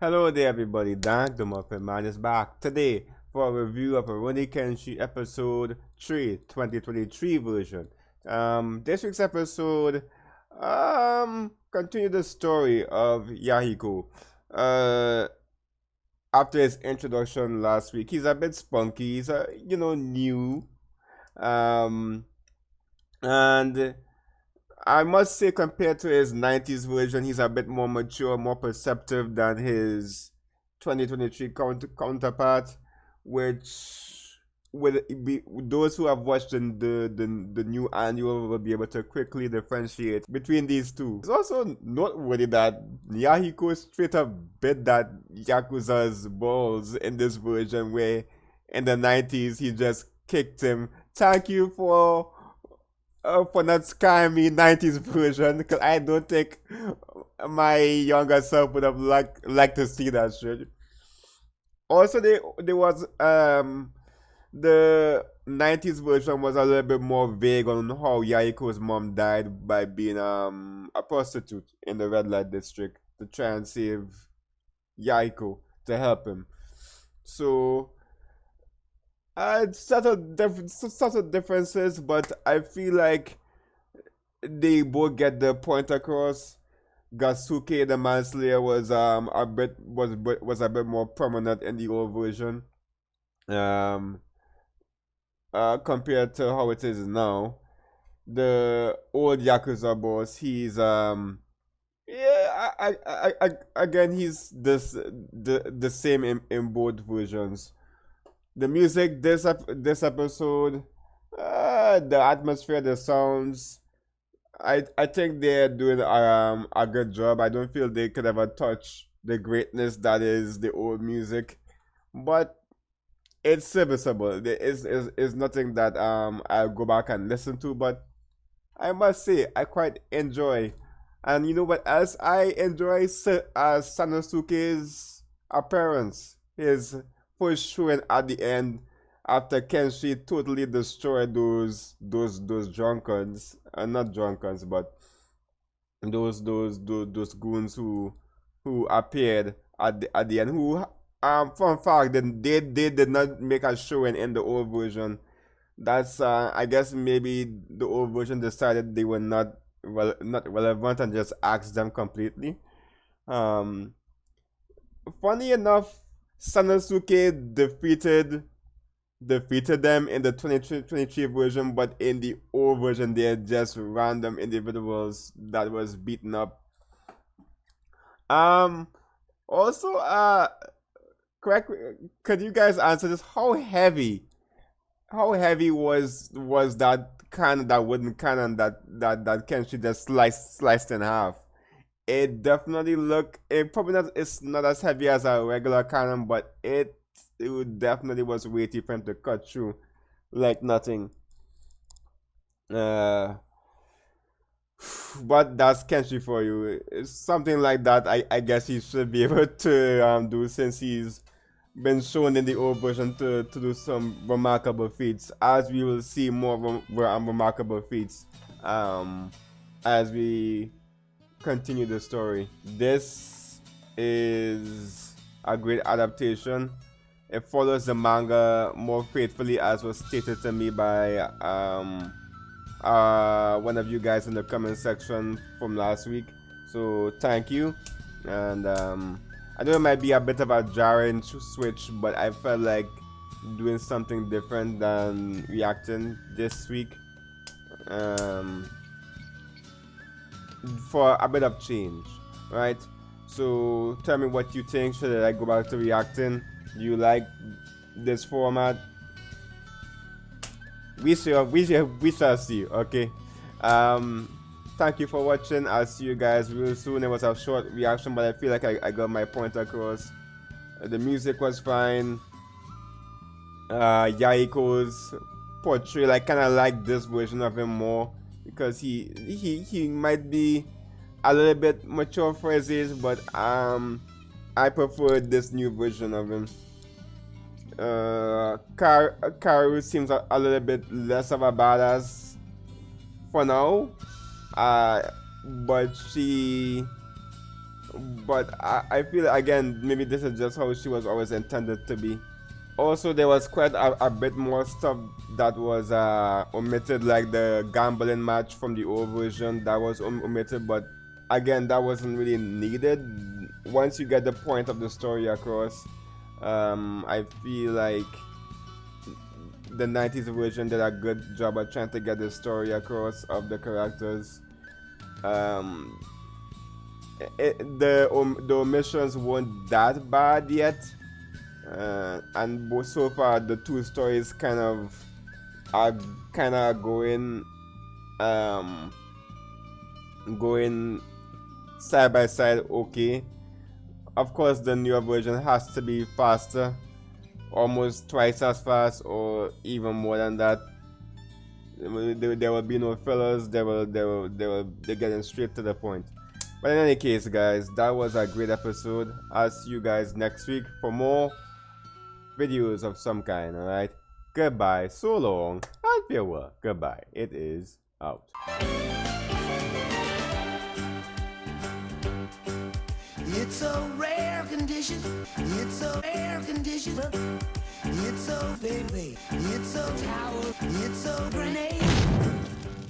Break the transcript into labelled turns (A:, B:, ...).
A: Hello there, everybody. Dan the Muffin Man is back today for a review of Rurouni Kenshin episode 3, 2023 version. This week's episode continue the story of Yahiko. Uh, After his introduction last week, he's a bit spunky. He's new. Um, and I must say, compared to his 90s version, he's a bit more mature, more perceptive than his 2023 counterpart, which will be those who have watched the new annual will be able to quickly differentiate between these two. It's also noteworthy that Yahiko straight up bit that Yakuza's balls in this version, where in the 90s he just kicked him. Thank you for not scaring me 90s version, because I don't think my younger self would have liked to see that shit. Also, there was the 90s version was a little bit more vague on how Yaiko's mom died by being a prostitute in the red light district to try and save Yaiko to help him. So subtle differences, but I feel like they both get the point across. Gasuke the Manslayer was a bit more prominent in the old version, um, compared to how it is now. The old Yakuza boss, he's yeah, again, he's the same in both versions. The music this episode, the atmosphere, the sounds, I think they're doing a good job. I don't feel they could ever touch the greatness that is the old music, but it's serviceable. There is nothing that I'll go back and listen to, but I must say I quite enjoy. And you know what else I enjoy? Sanosuke's appearance. His first showing at the end after Kenshi totally destroyed those drunkards. Not drunkards, but those goons who appeared at the end. Who fun fact, they did not make a showing in the old version. That's I guess maybe the old version decided they were not relevant and just axed them completely. Um, Funny enough, Sanosuke defeated them in the 2023 version, but in the old version, they're just random individuals that was beaten up. Um, Also, correct. Could you guys answer this? How heavy was that cannon, that wooden cannon that Kenshi just sliced in half? It definitely it probably not, it's not as heavy as a regular cannon, but definitely was weighty for him to cut through like nothing. Uh, but that's Kenshi for you. It's something like that. I guess he should be able to do, since he's been shown in the old version to do some remarkable feats, as we will see more remarkable feats as we continue the story. This is a great adaptation. It follows the manga more faithfully, as was stated to me by one of you guys in the comment section from last week. So thank you. And I know it might be a bit of a jarring switch, but I felt like doing something different than reacting this week, um, for a bit of change, right? So tell me what you think. Should I go back to reacting? Do you like this format? We shall see. Okay. Thank you for watching. I'll see you guys real soon. It was a short reaction, but I feel like I got my point across. The music was fine. Yahiko's portrayal, I kind of like this version of him more, because he might be a little bit mature for his age, but I prefer this new version of him. Karu seems a little bit less of a badass for now, but she But I feel again maybe this is just how she was always intended to be. Also, there was quite a bit more stuff that was omitted, like the gambling match from the old version that was omitted, but again, that wasn't really needed. Once you get the point of the story across, I feel like the 90s version did a good job at trying to get the story across of the characters. Um, the omissions weren't that bad yet, and so far the two stories are kind of going side by side. Okay, of course the newer version has to be faster, almost twice as fast or even more than that. There will be no fillers. They're getting straight to the point. But in any case, guys, that was a great episode. I'll see you guys next week for more videos of some kind. All right, goodbye, so long, and farewell. Goodbye. It is out.
B: It's a rare condition. It's a rare condition. It's a baby. It's a tower. It's a grenade.